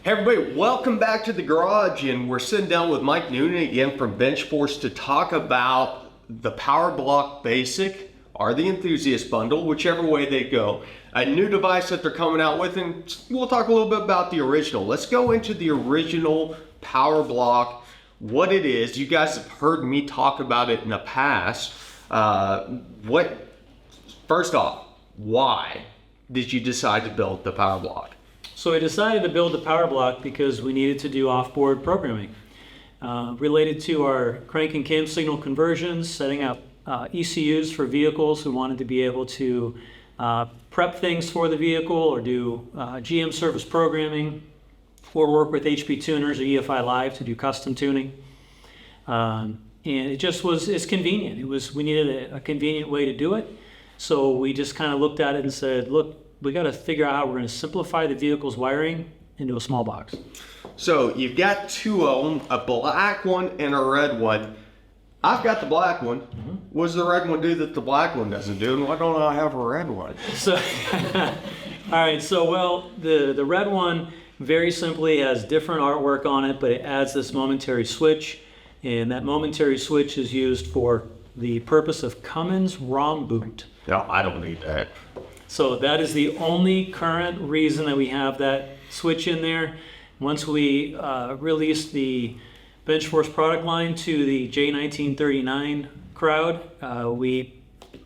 Hey everybody, welcome back to the garage, and we're sitting down with Mike Noonan again from Bench Force to talk about the Power Block Basic or the Enthusiast Bundle, whichever way they go. A new device that they're coming out with, and we'll talk a little bit about the original. Let's go into the original Power Block, what it is. You guys have heard me talk about it in the past. First off, why did you decide to build the Power Block? So we decided to build the Power Block because we needed to do off-board programming related to our crank and cam signal conversions, setting up ECUs for vehicles who wanted to be able to prep things for the vehicle or do GM service programming or work with HP tuners or EFI Live to do custom tuning. And it just it's convenient. We needed a convenient way to do it. So we just kind of looked at it and said, look, we got to figure out how we're going to simplify the vehicle's wiring into a small box. So you've got two of them, a black one and a red one. I've got the black one. Mm-hmm. What does the red one do that the black one doesn't do, and why don't I have a red one? So, all right, so well, the red one very simply has different artwork on it, but it adds this momentary switch, and that momentary switch is used for the purpose of Cummins ROM boot. No, I don't need that. So that is the only current reason that we have that switch in there. Once we released the Bench Force product line to the J1939 crowd, we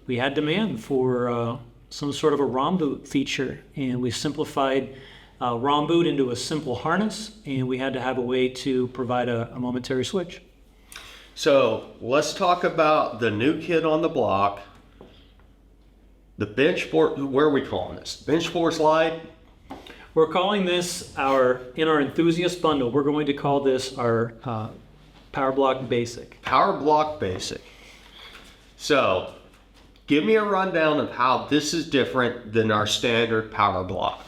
had demand for some sort of a ROM boot feature, and we simplified ROM boot into a simple harness, and we had to have a way to provide a momentary switch. So let's talk about the new kid on the block. The Bench Force, what are we calling this? Bench Force Lite? We're calling this in our Enthusiast Bundle, we're going to call this our Power Block Basic. Power Block Basic. So, give me a rundown of how this is different than our standard Power Block.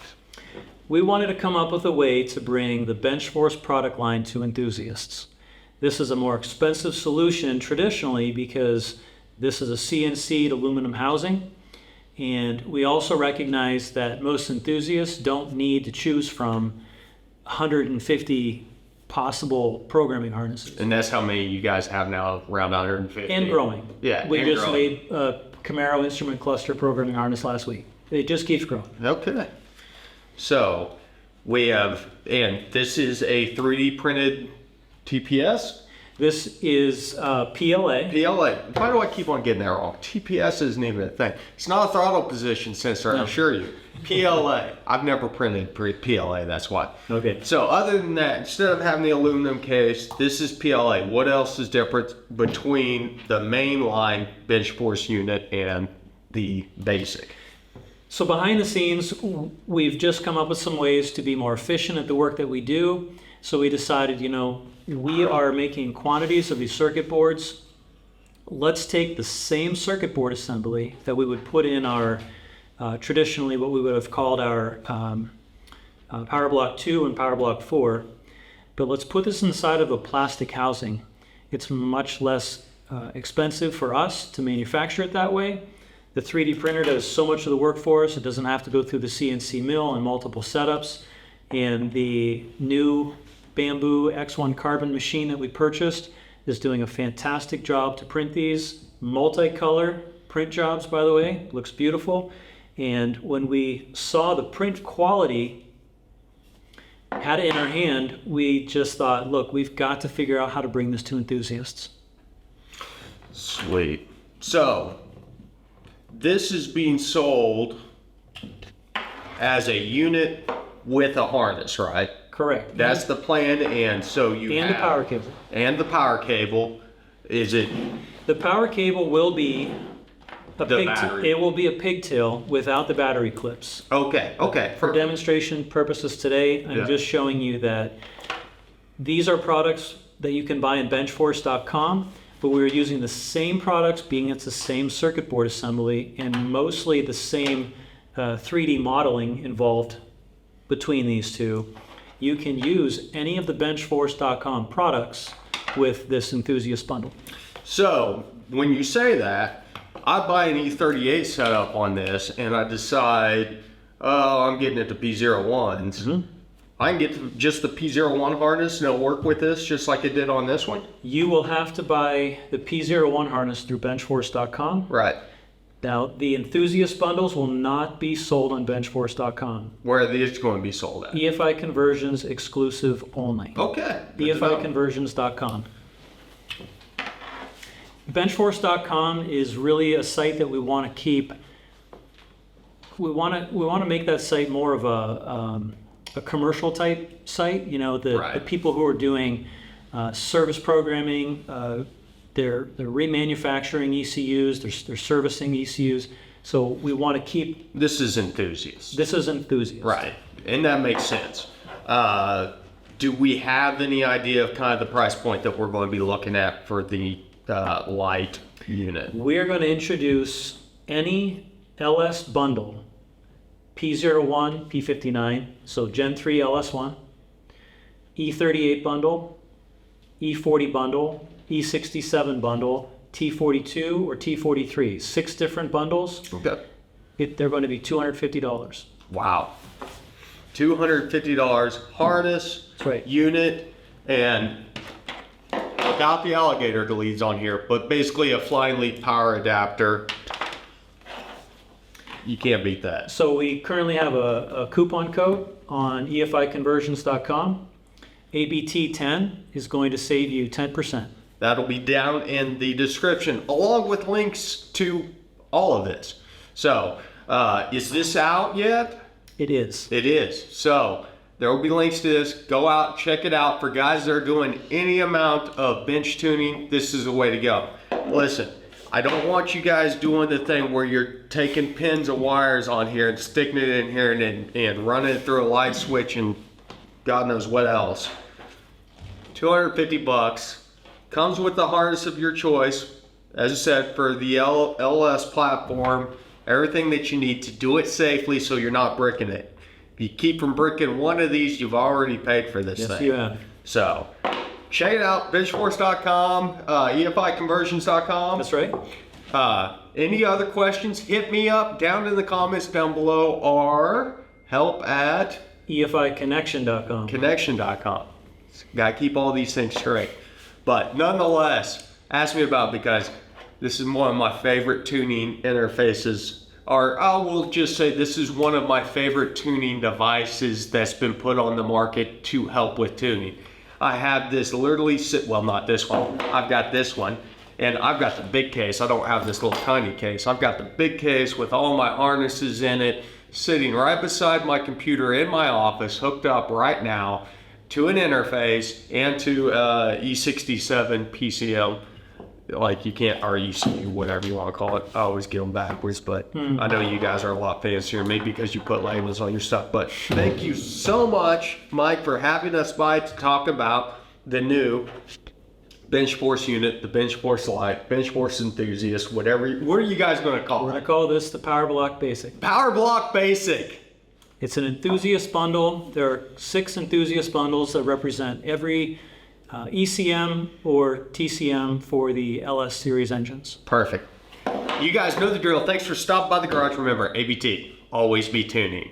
We wanted to come up with a way to bring the Bench Force product line to enthusiasts. This is a more expensive solution traditionally because this is a CNC'd aluminum housing. And we also recognize that most enthusiasts don't need to choose from 150 possible programming harnesses. And that's how many you guys have now, around 150? And growing. Yeah, we just made a Camaro instrument cluster programming harness last week. It just keeps growing. Okay. So we have, and this is a 3D printed TPS? This is PLA. PLA. Why do I keep on getting that wrong? TPS isn't even a thing. It's not a throttle position sensor, I assure you. PLA. I've never printed PLA, that's why. Okay. So other than that, instead of having the aluminum case, this is PLA. What else is different between the mainline Bench Force unit and the Basic? So behind the scenes, we've just come up with some ways to be more efficient at the work that we do. So we decided, we are making quantities of these circuit boards. Let's take the same circuit board assembly that we would put in our, traditionally what we would have called our Power Block 2 and Power Block 4, but let's put this inside of a plastic housing. It's much less expensive for us to manufacture it that way. The 3D printer does so much of the work for us. It doesn't have to go through the CNC mill and multiple setups. And the new Bamboo X1 carbon machine that we purchased is doing a fantastic job to print these. Multicolor print jobs, by the way, looks beautiful. And when we saw the print quality, had it in our hand, we just thought, look, we've got to figure out how to bring this to enthusiasts. Sweet. So, this is being sold as a unit with a harness, right? Correct. That's the plan, and so you and have... the power cable. And the power cable. Is it... The power cable will be battery. It will be a pigtail without the battery clips. Okay. For demonstration purposes today, I'm just showing you that these are products that you can buy in benchforce.com, but we're using the same products, being it's the same circuit board assembly, and mostly the same 3D modeling involved between these two. You can use any of the benchforce.com products with this Enthusiast Bundle. So, when you say that, I buy an E38 setup on this, and I decide, oh, I'm getting it to P01s. I can get just the P01 harness and it'll work with this just like it did on this one? You will have to buy the P01 harness through benchforce.com. Right. Now, the Enthusiast Bundles will not be sold on benchforce.com. Where are these going to be sold at? EFI Conversions exclusive only. Okay. good to know. EFIconversions.com. Benchforce.com is really a site that we want to keep. We want to make that site more of a commercial type site. You know, the Right. people who are doing service programming, they're remanufacturing ECUs, they're servicing ECUs. So we want to keep. This is Enthusiast. This is Enthusiast. Right. And that makes sense. Do we have any idea of kind of the price point that we're going to be looking at for the light unit? We're going to introduce any LS bundle, P01, P59, so Gen 3 LS1, E38 bundle, E40 bundle, E67 bundle, T42 or T43, 6 different bundles. Okay. They're going to be $250. Wow. $250 harness, That's right. unit, and without the alligator leads on here, but basically a flying leaf power adapter. You can't beat that. So we currently have a coupon code on EFIconversions.com. ABT10 is going to save you 10%. That'll be down in the description, along with links to all of this. So, is this out yet? It is. It is. So, there will be links to this. Go out, check it out. For guys that are doing any amount of bench tuning, this is the way to go. Listen, I don't want you guys doing the thing where you're taking pins of wires on here and sticking it in here and running it through a light switch and God knows what else. $250 comes with the harness of your choice. As I said, for the LS platform, everything that you need to do it safely so you're not bricking it. If you keep from bricking one of these, you've already paid for this Yes, thing. you have. So, check it out, benchforce.com, EFIconversions.com. That's right. Any other questions, hit me up down in the comments down below or help at EFIconnection.com. connection.com. Got to keep all these things straight. But nonetheless, ask me about it because this is one of my favorite tuning interfaces. Or I will just say this is one of my favorite tuning devices that's been put on the market to help with tuning. I have this literally well, not this one. I've got this one. And I've got the big case. I don't have this little tiny case. I've got the big case with all my harnesses in it, sitting right beside my computer in my office, hooked up right now to an interface and to E67 PCM. Like you can't, or ECU, whatever you want to call it. I always get them backwards, but I know you guys are a lot fancier, maybe because you put labels on your stuff. But thank you so much, Mike, for having us by to talk about the new BenchForce unit, the BenchForce Lite, BenchForce Enthusiast, whatever. What are you guys going to call We're it? going to call this the Power Block Basic. Power Block Basic. It's an enthusiast bundle. There are 6 enthusiast bundles that represent every ECM or TCM for the LS series engines. Perfect. You guys know the drill. Thanks for stopping by the garage. Remember, ABT, always be tuning.